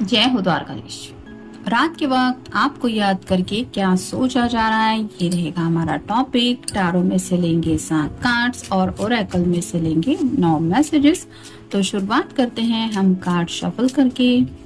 जय हो द्वारकाधीश। रात के वक्त आपको याद करके क्या सोचा जा रहा है, ये रहेगा हमारा टॉपिक। टारो में से लेंगे 7 कार्ड्स और ओरेकल में से लेंगे 9 मैसेजेस। तो शुरुआत करते हैं हम कार्ड शफल करके।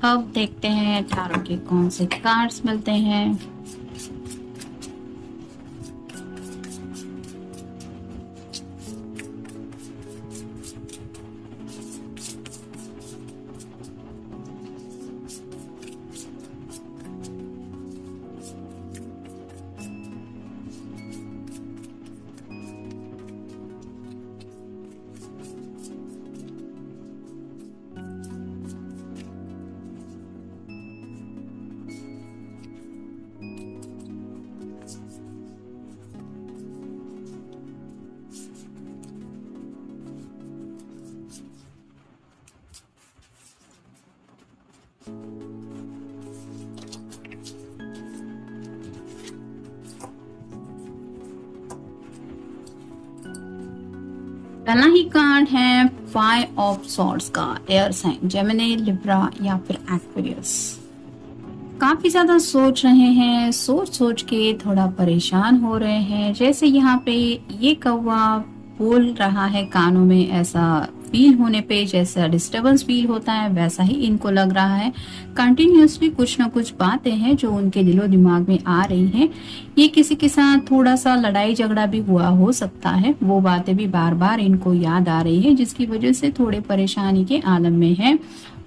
अब देखते हैं टारो के कौन से कार्ड्स मिलते हैं। पहला ही कार्ड है 5 ऑफ सॉर्ड्स का, एयर साइन जेमिनी, लिब्रा या फिर एक्वेरियस। काफी ज्यादा सोच रहे हैं, सोच सोच के थोड़ा परेशान हो रहे हैं। जैसे यहाँ पे ये कौवा बोल रहा है कानों में, ऐसा फील होने पे जैसा डिस्टरबेंस फील होता है वैसा ही इनको लग रहा है। कंटिन्यूसली कुछ ना कुछ बातें हैं जो उनके दिलो दिमाग में आ रही हैं। ये किसी के साथ थोड़ा सा लड़ाई झगड़ा भी हुआ हो सकता है, वो बातें भी बार बार इनको याद आ रही है, जिसकी वजह से थोड़े परेशानी के आलम में है।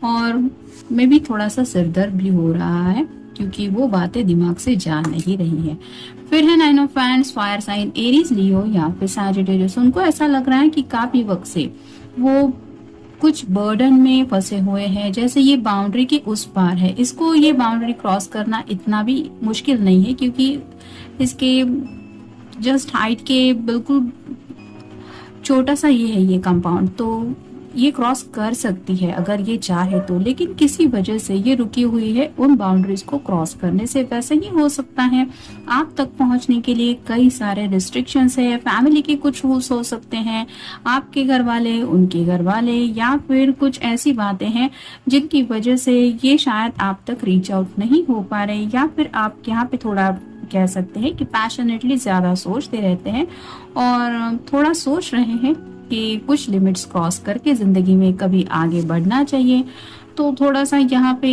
और में भी थोड़ा सा सिरदर्द भी हो रहा है क्योंकि वो बातें दिमाग से जा नहीं रही है। फिर है 9 of wands, fire sign Aries, Leo या फिर सैजिटेरियस। उनको ऐसा लग रहा है कि काफी वक्त से वो कुछ बर्डन में फंसे हुए हैं, जैसे ये बाउंड्री के उस पार है। इसको ये बाउंड्री क्रॉस करना इतना भी मुश्किल नहीं है क्योंकि इसके जस्ट हाइट के बिल्कुल छोटा सा ये है ये कंपाउंड, तो ये क्रॉस कर सकती है अगर ये चाहे तो। लेकिन किसी वजह से ये रुकी हुई है उन बाउंड्रीज को क्रॉस करने से। वैसे ही हो सकता है आप तक पहुंचने के लिए कई सारे रिस्ट्रिक्शंस है, फैमिली के कुछ रूल्स हो सकते हैं, आपके घर वाले, उनके घर वाले, या फिर कुछ ऐसी बातें हैं जिनकी वजह से ये शायद आप तक रीच आउट नहीं हो पा रहे, या फिर आप यहाँ पे थोड़ा कह सकते हैं कि पैशनेटली ज्यादा सोचते रहते हैं और थोड़ा सोच रहे हैं कि कुछ लिमिट्स क्रॉस करके जिंदगी में कभी आगे बढ़ना चाहिए। तो थोड़ा सा यहाँ पे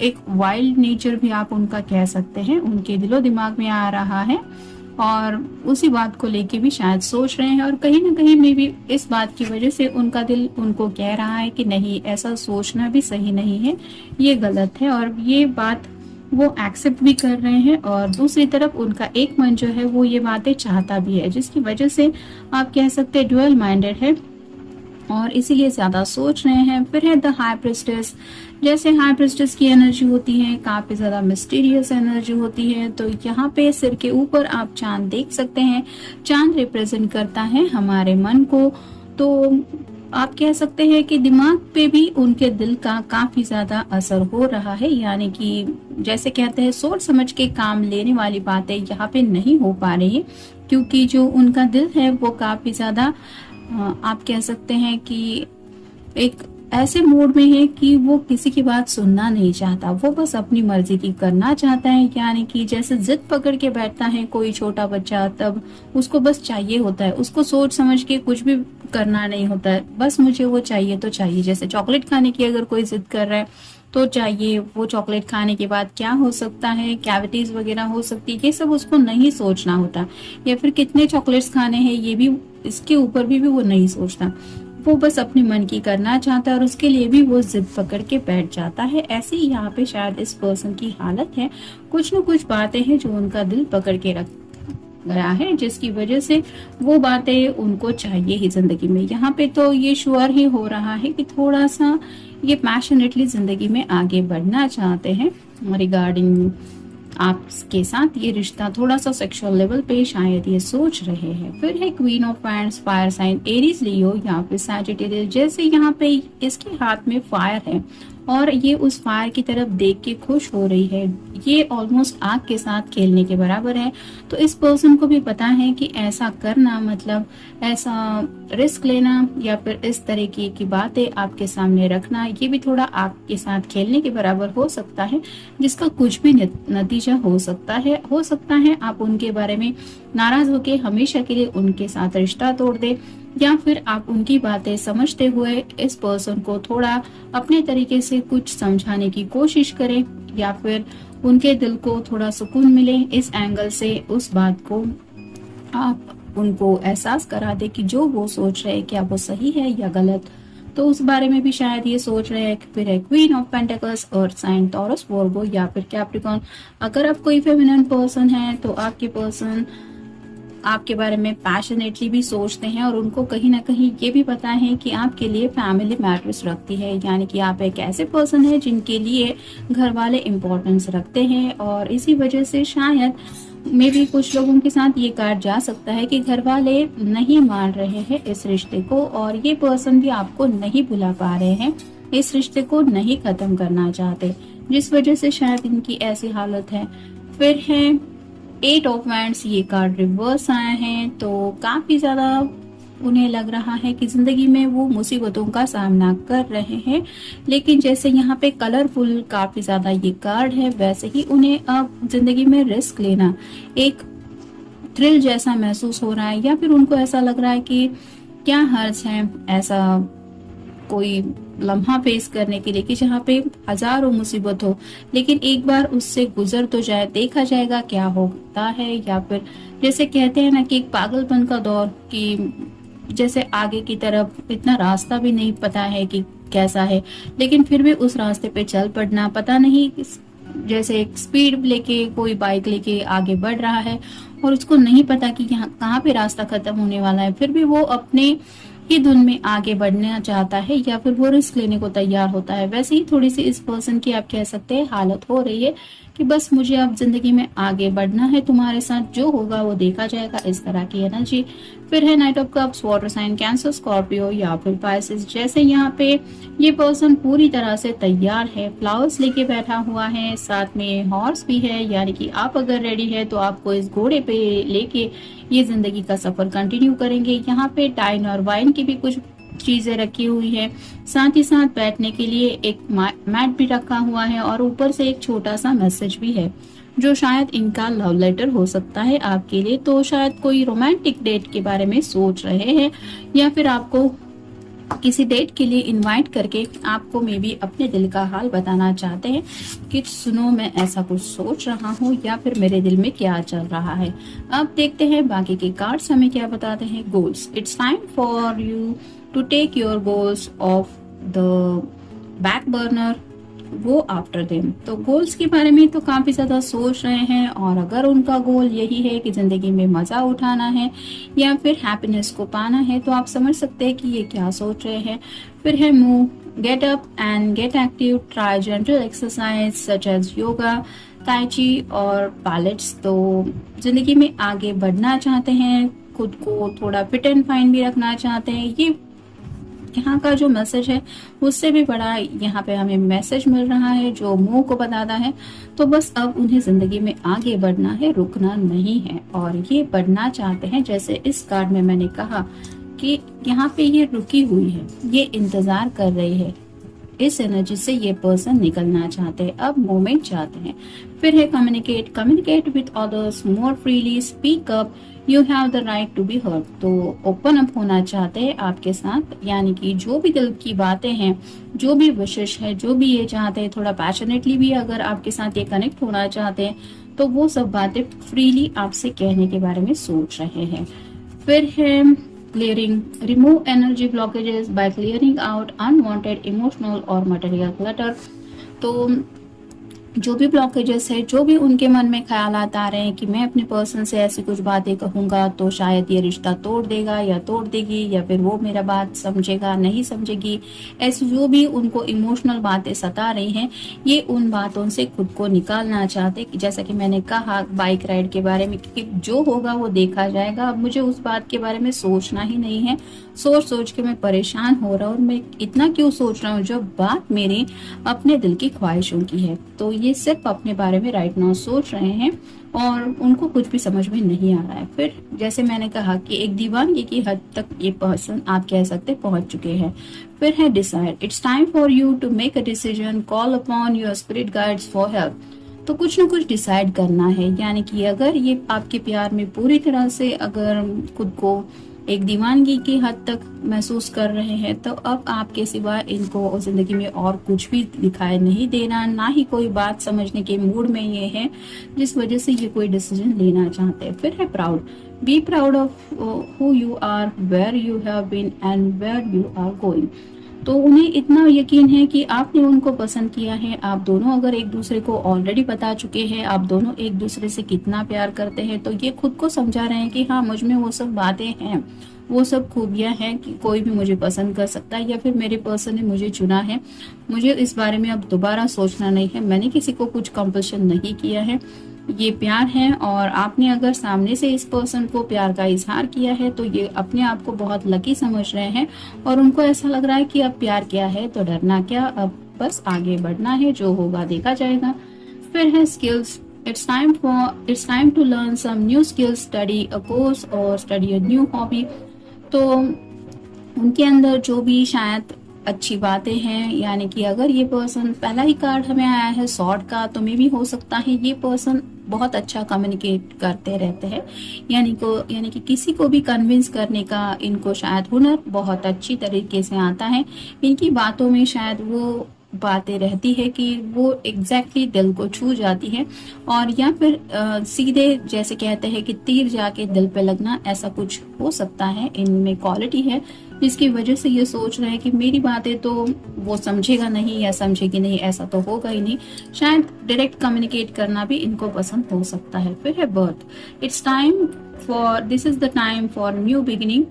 एक वाइल्ड नेचर भी आप उनका कह सकते हैं, उनके दिलो दिमाग में आ रहा है और उसी बात को लेके भी शायद सोच रहे हैं। और कहीं ना कहीं में भी इस बात की वजह से उनका दिल उनको कह रहा है कि नहीं, ऐसा सोचना भी सही नहीं है, ये गलत है। और ये बात वो एक्सेप्ट भी कर रहे हैं और दूसरी तरफ उनका एक मन जो है वो ये बातें चाहता भी है, जिसकी वजह से आप कह सकते हैं ड्यूअल माइंडेड है और इसीलिए ज्यादा सोच रहे हैं। फिर है द हाई प्रिस्टेस। जैसे हाई प्रिस्टेस की एनर्जी होती है, काफी ज्यादा मिस्टीरियस एनर्जी होती है। तो यहाँ पे सिर के ऊपर आप चांद देख सकते हैं। चांद रिप्रेजेंट करता है हमारे मन को। तो आप कह सकते हैं कि दिमाग पे भी उनके दिल का काफी ज्यादा असर हो रहा है, यानी कि जैसे कहते हैं सोच समझ के काम लेने वाली बातें यहाँ पे नहीं हो पा रही है क्योंकि जो उनका दिल है वो काफी ज्यादा आप कह सकते हैं कि एक ऐसे मूड में है कि वो किसी की बात सुनना नहीं चाहता, वो बस अपनी मर्जी की करना चाहता है। यानी कि जैसे जिद पकड़ के बैठता है कोई छोटा बच्चा, तब उसको बस चाहिए होता है, उसको सोच समझ के कुछ भी करना नहीं होता है, बस मुझे वो चाहिए तो चाहिए। जैसे चॉकलेट खाने की अगर कोई जिद कर रहा है तो चाहिए, वो चॉकलेट खाने के बाद क्या हो सकता है, कैविटीज वगैरह हो सकती है, ये सब उसको नहीं सोचना होता। या फिर कितने चॉकलेट्स खाने हैं ये भी, इसके ऊपर भी वो नहीं सोचता, वो बस अपने मन की करना चाहता है और उसके लिए भी वो जिद पकड़ के बैठ जाता है। ऐसे ही यहाँ पे शायद इस पर्सन की हालत है, कुछ न कुछ बातें हैं जो उनका दिल पकड़ के गया है, जिसकी वजह से वो बातें उनको चाहिए ही जिंदगी में। यहाँ पे तो ये श्योर ही हो रहा है कि थोड़ा सा ये पैशनेटली जिंदगी में आगे बढ़ना चाहते हैं रिगार्डिंग आपके साथ ये रिश्ता थोड़ा सा सेक्सुअल लेवल पे शायद ये सोच रहे हैं। फिर है queen of wands, fire sign Aries, Leo या फिर सैजिटेरियस। जैसे यहाँ पे इसके हाथ में फायर है और ये उस फायर की तरफ देख के खुश हो रही है, ये ऑलमोस्ट आग के साथ खेलने के बराबर है। तो इस पर्सन को भी पता है कि ऐसा करना मतलब ऐसा रिस्क लेना या फिर इस तरीके की बातें आपके सामने रखना, ये भी थोड़ा आग के साथ खेलने के बराबर हो सकता है, जिसका कुछ भी नतीजा हो सकता है। आप उनके बारे में नाराज होके हमेशा के लिए उनके साथ रिश्ता तोड़ दे, या फिर आप उनकी बातें समझते हुए इस पर्सन को थोड़ा अपने तरीके से कुछ समझाने की कोशिश करें, या फिर उनके दिल को थोड़ा सुकून मिले इस एंगल से उस बात को आप उनको एहसास करा दे कि जो वो सोच रहे हैं क्या वो सही है या गलत। तो उस बारे में भी शायद ये सोच रहे हैं। फिर है queen of pentacles, earth sign, Taurus, Virgo या फिर कैप्रिकॉर्न। अगर आप कोई फेमिनिन पर्सन है तो आपके पर्सन आपके बारे में पैशनेटली भी सोचते हैं और उनको कहीं ना कहीं ये भी पता है कि आपके लिए फैमिली मैटर्स रखती है, यानी कि आप एक ऐसे पर्सन है जिनके लिए घर वाले इम्पोर्टेंस रखते हैं। और इसी वजह से शायद मे भी कुछ लोगों के साथ ये कार्ड जा सकता है कि घर वाले नहीं मान रहे हैं इस रिश्ते को, और ये पर्सन भी आपको नहीं भुला पा रहे हैं, इस रिश्ते को नहीं खत्म करना चाहते, जिस वजह से शायद इनकी ऐसी हालत है। फिर है 8 ऑफ वांड्स, ये कार्ड रिवर्स आया है, तो काफी ज्यादा उन्हें लग रहा है कि जिंदगी में वो मुसीबतों का सामना कर रहे हैं, लेकिन जैसे यहाँ पे कलरफुल काफी ज्यादा ये कार्ड है, वैसे ही उन्हें अब जिंदगी में रिस्क लेना एक थ्रिल जैसा महसूस हो रहा है, या फिर उनको ऐसा लग रहा है कि क्या हर्ज है ऐसा कोई लम्हा फेस करने के लिए कि जहाँ पे हजारों मुसीबत हो, लेकिन एक बार उससे गुजर तो जाए, देखा जाएगा क्या होता है। या फिर जैसे कहते हैं ना कि एक पागलपन का दौर, कि जैसे आगे की तरफ इतना रास्ता भी नहीं पता है कि कैसा है, लेकिन फिर भी उस रास्ते पे चल पड़ना, पता नहीं जैसे एक स्पीड लेके कोई बाइक लेके आगे बढ़ रहा है और उसको नहीं पता कि यहाँ कहाँ पे रास्ता खत्म होने वाला है, फिर भी वो अपने ही धुन में आगे बढ़ना चाहता है या फिर वो रिस्क लेने को तैयार होता है। वैसे ही थोड़ी सी इस पर्सन की आप कह सकते हैं हालत हो रही है कि बस मुझे अब जिंदगी में आगे बढ़ना है, तुम्हारे साथ जो होगा वो देखा जाएगा, इस तरह की एनर्जी। फिर है knight of cups, water sign, Cancer, Scorpio या फिर पाइसेस। जैसे यहाँ पे ये पर्सन पूरी तरह से तैयार है, फ्लावर्स लेके बैठा हुआ है, साथ में हॉर्स भी है, यानी कि आप अगर रेडी है तो आपको इस घोड़े पे लेके ये जिंदगी का सफर कंटिन्यू करेंगे। यहाँ पे टाइन और वाइन की भी कुछ चीजें रखी हुई है, साथ ही साथ बैठने के लिए एक मैट भी रखा हुआ है और ऊपर से एक छोटा सा मैसेज भी है, जो शायद इनका लव लेटर हो सकता है आपके लिए। तो शायद कोई रोमांटिक डेट के बारे में सोच रहे हैं, या फिर आपको किसी डेट के लिए इनवाइट करके आपको मे बी अपने दिल का हाल बताना चाहते हैं कि सुनो मैं ऐसा कुछ सोच रहा हूँ, या फिर मेरे दिल में क्या चल रहा है। अब देखते हैं बाकी के कार्ड्स हमें क्या बताते हैं। Goals, it's time for you to take your goals off the back burner, वो आफ्टर देम। तो गोल्स के बारे में तो काफी ज्यादा सोच रहे हैं, और अगर उनका गोल यही है कि जिंदगी में मजा उठाना है या फिर हैप्पीनेस को पाना है, तो आप समझ सकते हैं कि ये क्या सोच रहे हैं। फिर है move, get up and get active, try general exercise such as yoga, tai chi और पायलट्स। तो जिंदगी में आगे बढ़ना चाहते हैं, खुद को थोड़ा फिट एंड फाइन भी रखना चाहते हैं। ये यहाँ का जो मैसेज है उससे भी बड़ा यहाँ पे हमें मैसेज मिल रहा है जो मुंह को बताता है। तो बस अब उन्हें जिंदगी में आगे बढ़ना है, रुकना नहीं है, और ये बढ़ना चाहते हैं। जैसे इस कार्ड में मैंने कहा कि यहाँ पे ये रुकी हुई है, ये इंतजार कर रही है, इस एनर्जी से ये पर्सन निकलना चाहते हैं, अब मोमेंट चाहते हैं। फिर है communicate with others more freely, speak up, you have the right to be heard. तो ओपन अप होना चाहते हैं आपके साथ, यानी कि जो भी दिल की बातें हैं, जो भी विशेष है, जो भी ये चाहते हैं, थोड़ा पैशनेटली भी अगर आपके साथ ये कनेक्ट होना चाहते हैं, तो वो सब बातें फ्रीली आपसे कहने के बारे में सोच रहे हैं। फिर है clearing, remove energy blockages by clearing out unwanted emotional और मटेरियल क्लटर। तो जो भी ब्लॉकेजेस है, जो भी उनके मन में ख्यालात आ रहे हैं कि मैं अपने पर्सन से ऐसी कुछ बातें कहूंगा तो शायद ये रिश्ता तोड़ देगा या तोड़ देगी, या फिर वो मेरा बात समझेगा नहीं समझेगी, ऐसी जो भी उनको इमोशनल बातें सता रही हैं, ये उन बातों से खुद को निकालना चाहते। जैसा कि मैंने कहा बाइक राइड के बारे में, कि जो होगा वो देखा जाएगा, अब मुझे उस बात के बारे में सोचना ही नहीं है। सोच सोच के मैं परेशान हो रहा हूँ, और मैं इतना क्यों सोच रहा हूँ जब बात मेरी अपने दिल की ख्वाहिशों की है। तो ये सिर्फ अपने बारे में राइट नाउ सोच रहे हैं और उनको कुछ भी समझ में नहीं आ रहा है। फिर जैसे मैंने कहा कि एक दीवानगी की हद तक ये पर्सन आप कह सकते पहुंच चुके हैं। फिर है decide, it's time for you to make a decision, call upon your spirit guides for help. तो कुछ न कुछ डिसाइड करना है, यानी कि अगर ये आपके प्यार में पूरी तरह से अगर खुद को एक दीवानगी की हद तक महसूस कर रहे हैं, तो अब आपके सिवा इनको जिंदगी में और कुछ भी दिखाई नहीं देना, ना ही कोई बात समझने के मूड में ये है, जिस वजह से ये कोई डिसीजन लेना चाहते हैं। फिर है proud, be proud of who you are, where you have been and where you are going. तो उन्हें इतना यकीन है कि आपने उनको पसंद किया है। आप दोनों अगर एक दूसरे को ऑलरेडी बता चुके हैं, आप दोनों एक दूसरे से कितना प्यार करते हैं, तो ये खुद को समझा रहे हैं कि हाँ, मुझ में वो सब बातें हैं, वो सब खूबियां हैं कि कोई भी मुझे पसंद कर सकता है, या फिर मेरे पर्सन ने मुझे चुना है। मुझे इस बारे में अब दोबारा सोचना नहीं है। मैंने किसी को कुछ कंपल्शन नहीं किया है, ये प्यार है। और आपने अगर सामने से इस पर्सन को प्यार का इजहार किया है, तो ये अपने आप को बहुत लकी समझ रहे हैं, और उनको ऐसा लग रहा है कि अब प्यार क्या है तो डरना क्या, अब बस आगे बढ़ना है, जो होगा देखा जाएगा। फिर है skills, it's time to learn some new skills, study a course or study a new hobby। तो उनके अंदर जो भी शायद अच्छी बातें हैं, यानी कि अगर ये पर्सन, पहला ही कार्ड हमें आया है सॉर्ड का, तो मे भी हो सकता है ये पर्सन बहुत अच्छा कम्युनिकेट करते रहते हैं, यानी कि किसी को भी कन्विंस करने का इनको शायद हुनर बहुत अच्छी तरीके से आता है। इनकी बातों में शायद वो बातें रहती है कि वो एग्जैक्टली दिल को छू जाती है, और या फिर सीधे जैसे कहते हैं कि तीर जाके दिल पे लगना, ऐसा कुछ हो सकता है इनमें क्वालिटी है, जिसकी वजह से ये सोच रहे हैं कि मेरी बातें तो वो समझेगा नहीं या समझेगी नहीं, ऐसा तो होगा ही नहीं। शायद डायरेक्ट कम्युनिकेट करना भी इनको पसंद हो सकता है। फिर है birth, this is the time for new beginning,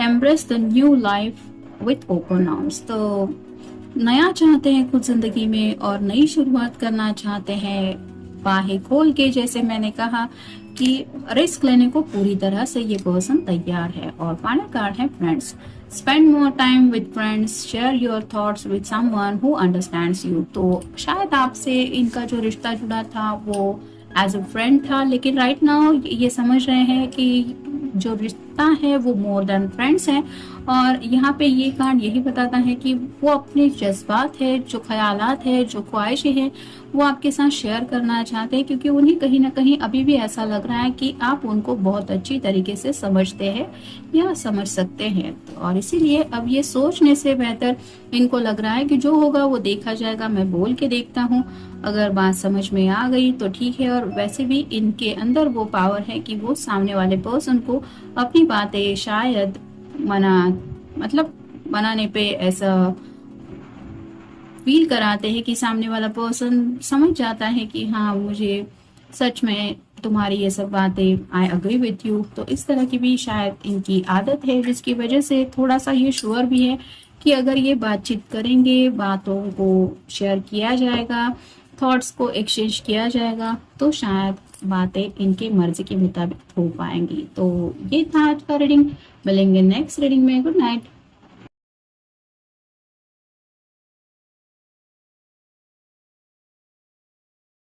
embrace the new life with open arms. तो नया चाहते हैं खुद जिंदगी में और नई शुरुआत करना चाहते हैं बाहें खोल के। जैसे मैंने कहा कि रिस्क लेने को पूरी तरह से ये पर्सन तैयार है। और फाइनल कार्ड है friends, spend more time with friends, share your thoughts with someone who understands you. तो शायद आपसे इनका जो रिश्ता जुड़ा था वो एज अ फ्रेंड था, लेकिन राइट नाउ ये समझ रहे हैं कि जो रिश्ता है वो मोर देन फ्रेंड्स है। और यहाँ पे ये कार्ड यही बताता है कि वो अपने जज्बात है, जो ख्यालात है, जो ख्वाहिशें हैं, वो आपके साथ शेयर करना चाहते हैं, क्योंकि उन्हें कहीं ना कहीं अभी भी ऐसा लग रहा है कि आप उनको बहुत अच्छी तरीके से समझते हैं या समझ सकते हैं। और इसीलिए अब ये सोचने से बेहतर इनको लग रहा है कि जो होगा वो देखा जाएगा। मैं बोल के देखता हूँ, अगर बात समझ में आ गई तो ठीक है। और वैसे भी इनके अंदर वो पावर है कि वो सामने वाले पर्सन को अपनी बातें शायद मनाने पे ऐसा फील कराते हैं कि सामने वाला पर्सन समझ जाता है कि हाँ, मुझे सच में तुम्हारी ये सब बातें, आई अग्री विथ यू। तो इस तरह की भी शायद इनकी आदत है, जिसकी वजह से थोड़ा सा ये श्योर भी है कि अगर ये बातचीत करेंगे, बातों को शेयर किया जाएगा, थॉट्स को एक्सचेंज किया जाएगा, तो शायद बातें इनके मर्जी के मुताबिक हो पाएंगी। तो ये था आज का रीडिंग। मिलेंगे नेक्स्ट रीडिंग में। Good night.